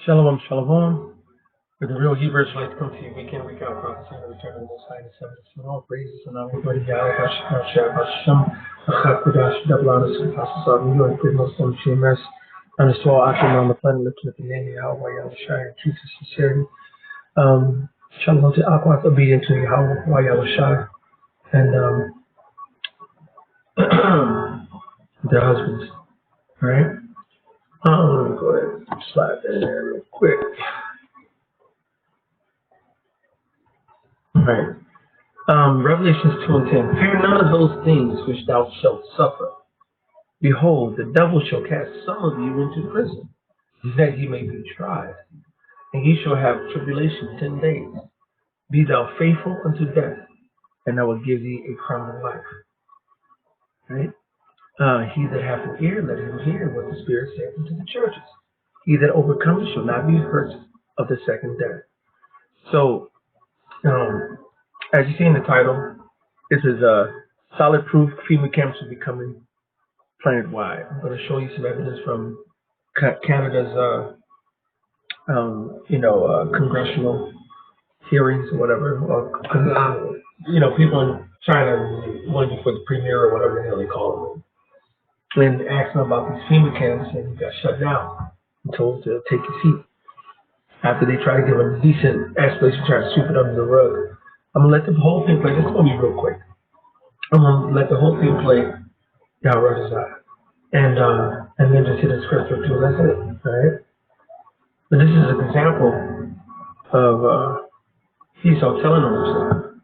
Shalom, shalom. For the real Hebrews, like to come to you week in, week out, prophecy, and return to the Most High, and 7 all praises and honor to Yahweh, Hashem, Hashem, Achakadash, double honors, and apostles of you, and good Muslim, Shemesh, and the soul, Akim, on the planet, looking at the name of Yahweh, Yahweh, Shai, and truth and sincerity. Shalom to Aquas, obedient to Yahweh, Yahweh, Shai, and their husbands. All right? Let me go ahead and slide that in there real quick. All right. Revelations 2 and 10. Fear none of those things which thou shalt suffer. Behold, the devil shall cast some of you into prison, that ye may be tried, and ye shall have tribulation 10 days. Be thou faithful unto death, and I will give thee a crown of life. Right? He that hath an ear, let him hear what the Spirit saith unto the churches. He that overcometh shall not be hurt of the second death. So, as you see in the title, this is solid proof FEMA camps will be coming planet-wide. I'm going to show you some evidence from Canada's, congressional hearings or whatever. Or, people in China going before the premier or whatever the hell they call them, and asking about these FEMA camps, and he got shut down and told to take his seat after they try to give a decent explanation, try to sweep it under the rug. I'm going to let the whole thing play. This is going to be real quick. I'm going to let the whole thing play. Yahweh desire. And then just hit a scripture too. That's it. All right. But this is an example of Esau telling on himself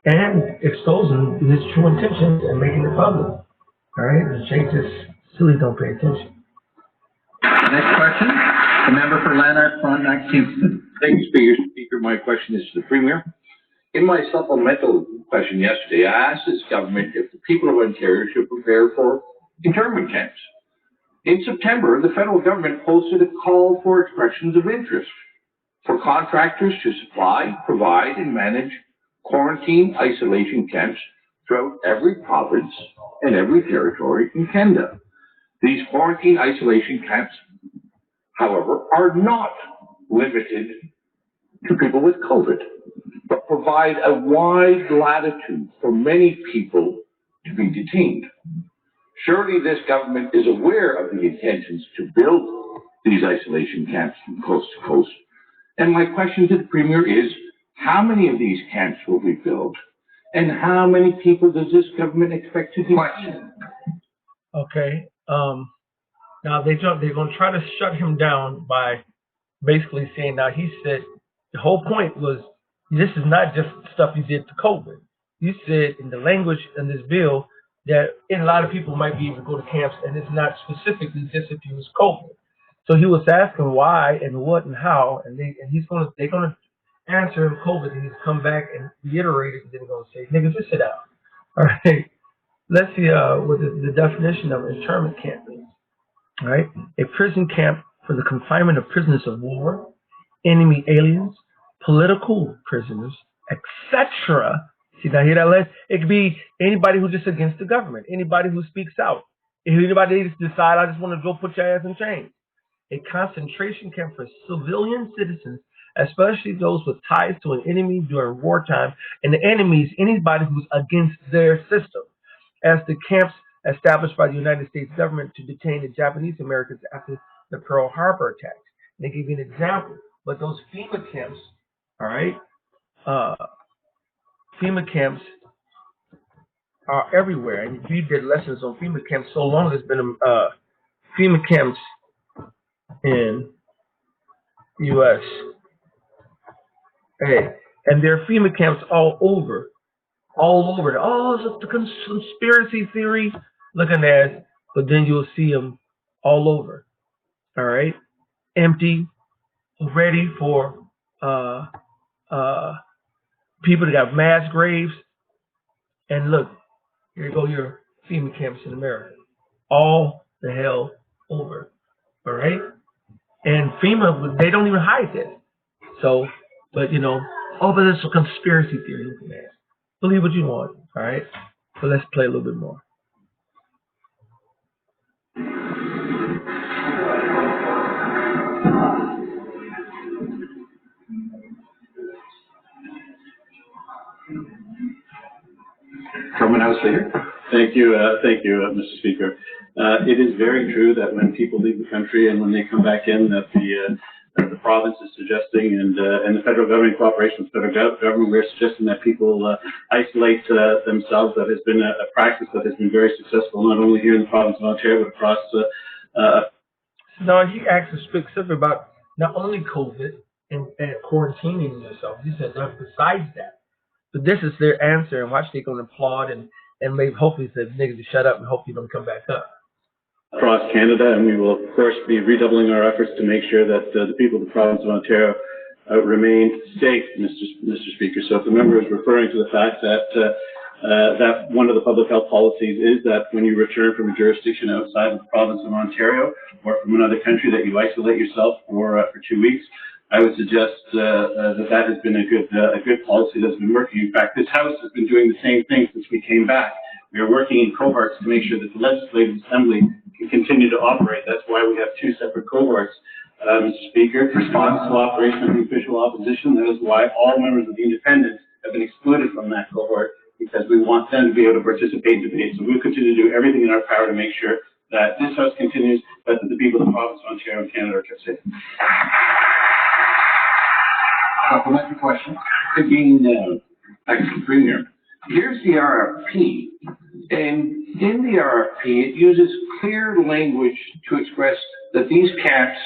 and exposing his true intentions and making it public. All right. The Jake just silly don't pay attention. Next question. The member for Lanark, Frontenac, Kingston. Thank you, Speaker. My question is to the Premier. In my supplemental question yesterday, I asked this government if the people of Ontario should prepare for internment camps. In September, the federal government posted a call for expressions of interest for contractors to supply, provide, and manage quarantine isolation camps throughout every province and every territory in Canada. These quarantine isolation camps, however, are not limited to people with COVID, but provide a wide latitude for many people to be detained. Surely this government is aware of the intentions to build these isolation camps from coast to coast. And my question to the Premier is, how many of these camps will be built? And how many people does this government expect to detain? Okay. Now they're going to try to shut him down by basically saying, now he said, the whole point was, this is not just stuff you did to COVID. You said in the language in this bill that a lot of people might be able to go to camps, and it's not specifically just if you was COVID. So he was asking why and what and how, and they're gonna answer him COVID, and he's come back and reiterate it, and then they're gonna say, niggas, just sit down. All right. Let's see what the definition of internment camp is. All right, a prison camp for the confinement of prisoners of war, enemy aliens, political prisoners, etc. See, now hear that list? It could be anybody who's just against the government, anybody who speaks out. If anybody just decide, I just want to go put your ass in chains. A concentration camp for civilian citizens, especially those with ties to an enemy during wartime, and the enemy is anybody who's against their system, as the camps established by the United States government to detain the Japanese Americans after the Pearl Harbor attacks. And they give you an example. But those FEMA camps, all right, FEMA camps are everywhere. And we did lessons on FEMA camps so long. There's been FEMA camps in U.S. Hey, and there are FEMA camps all over. Oh, it's a conspiracy theory. Looking at it, but then you'll see them all over. All right, empty, ready for people that got mass graves. And look, here go your FEMA camps in America, all the hell over. All right, and FEMA, they don't even hide this. So, but but it's a conspiracy theory. Looking at it. Believe what you want. All right, so let's play a little bit more. Mr. Speaker. It is very true that when people leave the country and when they come back in, that the province is suggesting, and the federal government, in cooperation with the federal government, we're suggesting that people isolate themselves. That has been a practice that has been very successful, not only here in the province of Ontario, but across. No, he asked specifically about not only COVID and quarantining yourself. He said that besides that. So this is their answer, and watch they're going to applaud and maybe hopefully say niggas to shut up and hope you don't come back up. Across Canada, and we will of course be redoubling our efforts to make sure that the people of the province of Ontario remain safe, Mr. Speaker. So if the member is referring to the fact that that one of the public health policies is that when you return from a jurisdiction outside of the province of Ontario or from another country, that you isolate yourself for 2 weeks, I would suggest that has been a good policy that's been working. In fact, this House has been doing the same thing since we came back. We are working in cohorts to make sure that the Legislative Assembly can continue to operate. That's why we have two separate cohorts, Mr. Speaker. Responsible operation of the official opposition. That is why all members of the Independents have been excluded from that cohort, because we want them to be able to participate in debate. So we'll continue to do everything in our power to make sure that this House continues, but that the people of the province of Ontario and Canada are kept safe. Supplementary question. Again, actually, Premier, here's the RFP, and in the RFP, it uses clear language to express that these camps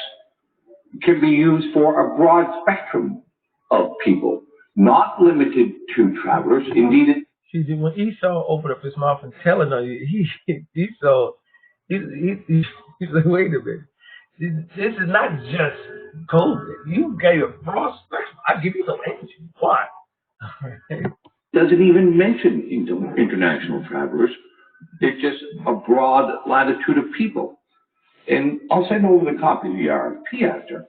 can be used for a broad spectrum of people, not limited to travelers. Indeed, it. See, when Esau opened up his mouth and telling her, he's like, wait a minute. This is not just COVID. You gave a broad spectrum. I give you the language. Why? Doesn't even mention international travelers. It's just a broad latitude of people. And I'll send over the copy of the RFP after.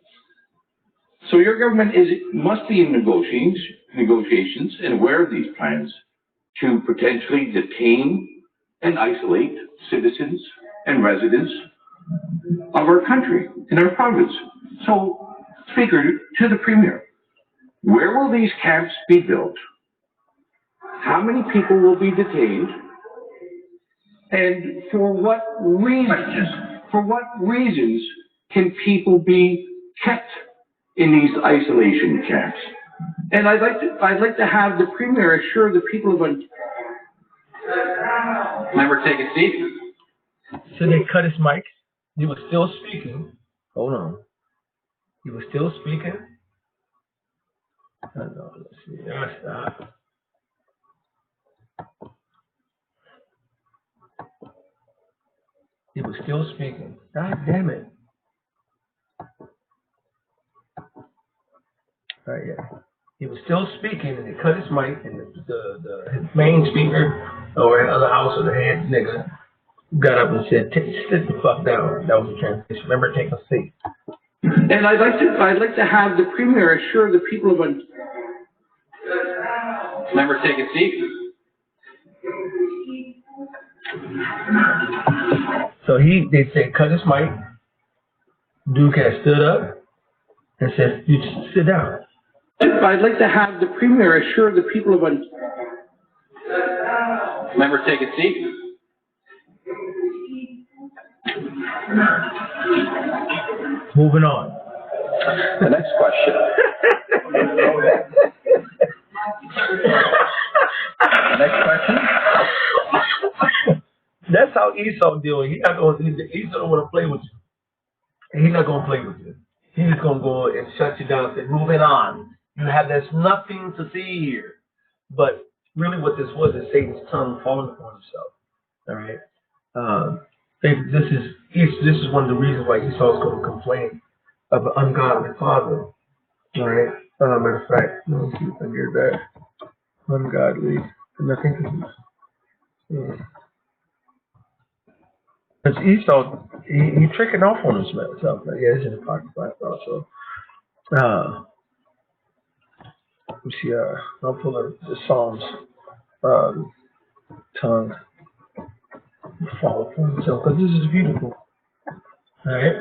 So your government must be in negotiations and aware of these plans to potentially detain and isolate citizens and residents of our country, in our province. So, Speaker, to the Premier, where will these camps be built? How many people will be detained? And for what reasons? For what reasons can people be kept in these isolation camps? And I'd like to have the Premier assure the people of Ontario. Member, take a seat. So they cut his mic. He was still speaking. Hold on. He was still speaking. I know. Let's see. Stop. He was still speaking. God damn it. All right, yeah. He was still speaking, and they cut his mic, and his main speaker, or the other house, or the head nigga, got up and said, "Sit the fuck down." That was the translation. Remember, take a seat. And I'd like to have the Premier assure the people of Ontario. Member, take a seat. So they said, cut his mic. Duke has stood up and said, "You sit down." I'd like to have the Premier assure the people of Ontario. Member, take a seat. Moving on. The next question. The next question. That's how Esau doing. Esau don't want to play with you. He's not going to play with you. He's just going to go and shut you down and say, moving on. There's nothing to see here. But really what this was is Satan's tongue falling upon himself. All right? This is one of the reasons why Esau is going to complain of an ungodly father. All right? Matter of fact, let me see if I can get that. Ungodly. And I think it's... Because Esau, he tricking off on himself. Like, yeah, it's in the pocket, I thought so. Let me see, I'll pull up the Psalms, tongue, fall upon himself, because this is beautiful. Alright?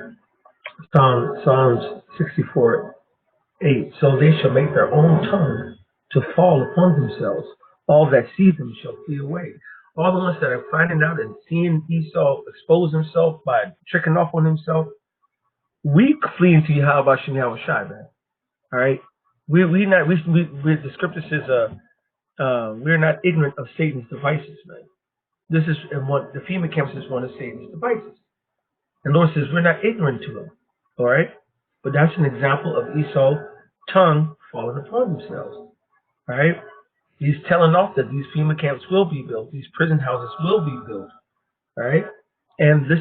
Psalms 64:8. So they shall make their own tongue to fall upon themselves. All that see them shall flee away. all the ones that are finding out and seeing Esau expose himself by tricking off on himself, we flee into Yahweh Shem Yahweh Shai, man. All right, the scripture says, we're not ignorant of Satan's devices, man. This is the FEMA camps is one of Satan's devices. And the Lord says we're not ignorant to them. All right, but that's an example of Esau's tongue falling upon themselves. All right, he's telling off that these FEMA camps will be built, these prison houses will be built. All right, and the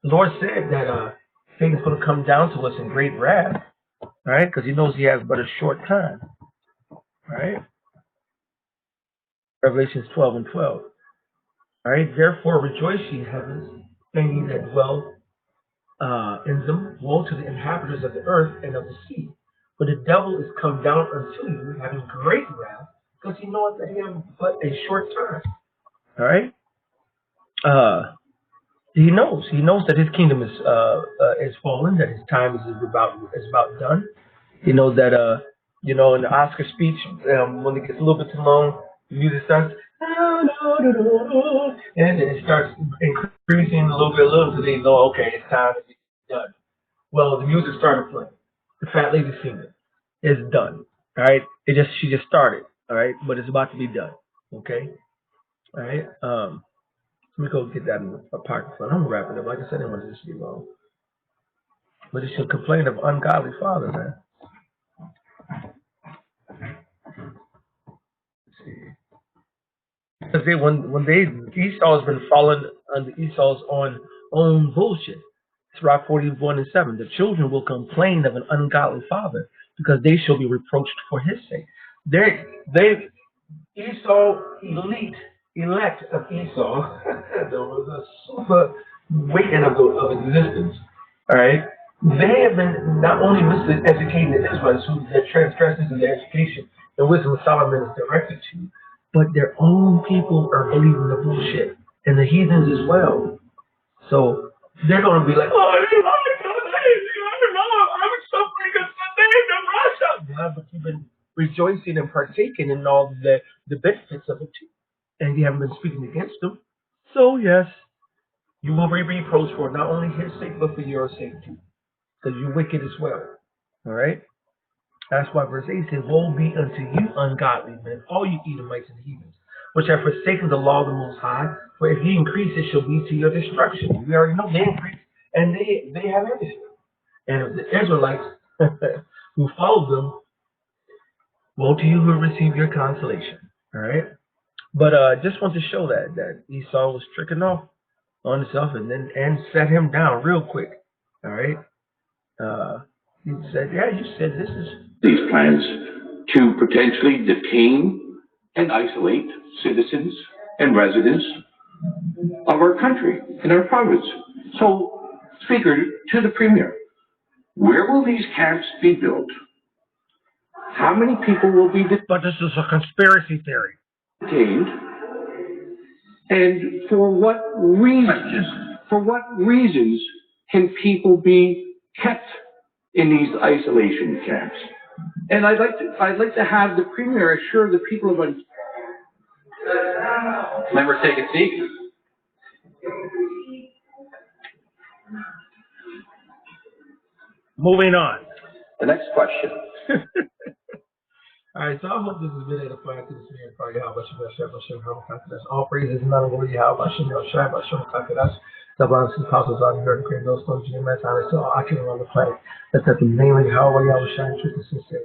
Lord said that Satan's going to come down to us in great wrath. All right, because he knows he has but a short time. All right, Revelations 12 and 12. All right, therefore rejoice, ye heavens, and ye that dwell in them. Woe to the inhabitants of the earth and of the sea. For the devil is come down unto you, having great wrath, because he knoweth that he hath but a short time. All right. He knows that his kingdom is fallen, that his time is about done. He knows that in the Oscar speech, when it gets a little bit too long, the music starts, and then it starts increasing a little, so they know, okay, it's time to be done. Well, the music started playing. The fat lady singing. It's done. All right. She just started. All right, but it's about to be done. Okay. All right. Let me go get that in a pocket fund. I'm wrapping up. Like I said, I didn't want this to be long. But it should complain of ungodly father, man. Let's see. Because Esau has been falling under Esau's own bullshit. Sirach 41:7. The children will complain of an ungodly father because they shall be reproached for his sake. Esau elect of Esau, the super weighting of existence. All right, they have been not only miseducating the Israelites who their transgressions in their education, the wisdom of Solomon is directed to, but their own people are believing the bullshit, and the heathens as well. So they're going to be like, oh, I'm suffering because Russia. Yeah, but you've been rejoicing and partaking in all the benefits of it too, and you haven't been speaking against them. So yes, you will be reproached for not only his sake but for your sake too, because you're wicked as well. All right. That's why verse 8 says, woe be unto you, ungodly men, all you Edomites and heathens, which have forsaken the law of the Most High, for if ye increase, it shall be to your destruction. We already know they increase, and they have everything. And if the Israelites who followed them, woe to you who receive your consolation. All right? But just want to show that Esau was tricking off on himself and set him down real quick. All right? He said, yeah, you said this is... These plans to potentially detain and isolate citizens and residents of our country and our province. So, Speaker, to the Premier, where will these camps be built? How many people will be But this is a conspiracy theory. detained? And for what reasons? For what reasons can people be kept in these isolation camps? And I'd like to have the Premier assure the people of Ontario. Members take a seat. Moving on. The next question. All right, so I hope this has been edifying to the spirit. All praises and honor glory how about Shem Shai, about Shem Kakadas, the balance of houses on the earth, create those stones, Jim, that's honest to all occupants on the planet. That's at the name of Yahweh, Yahweh Shai, truth and sincere.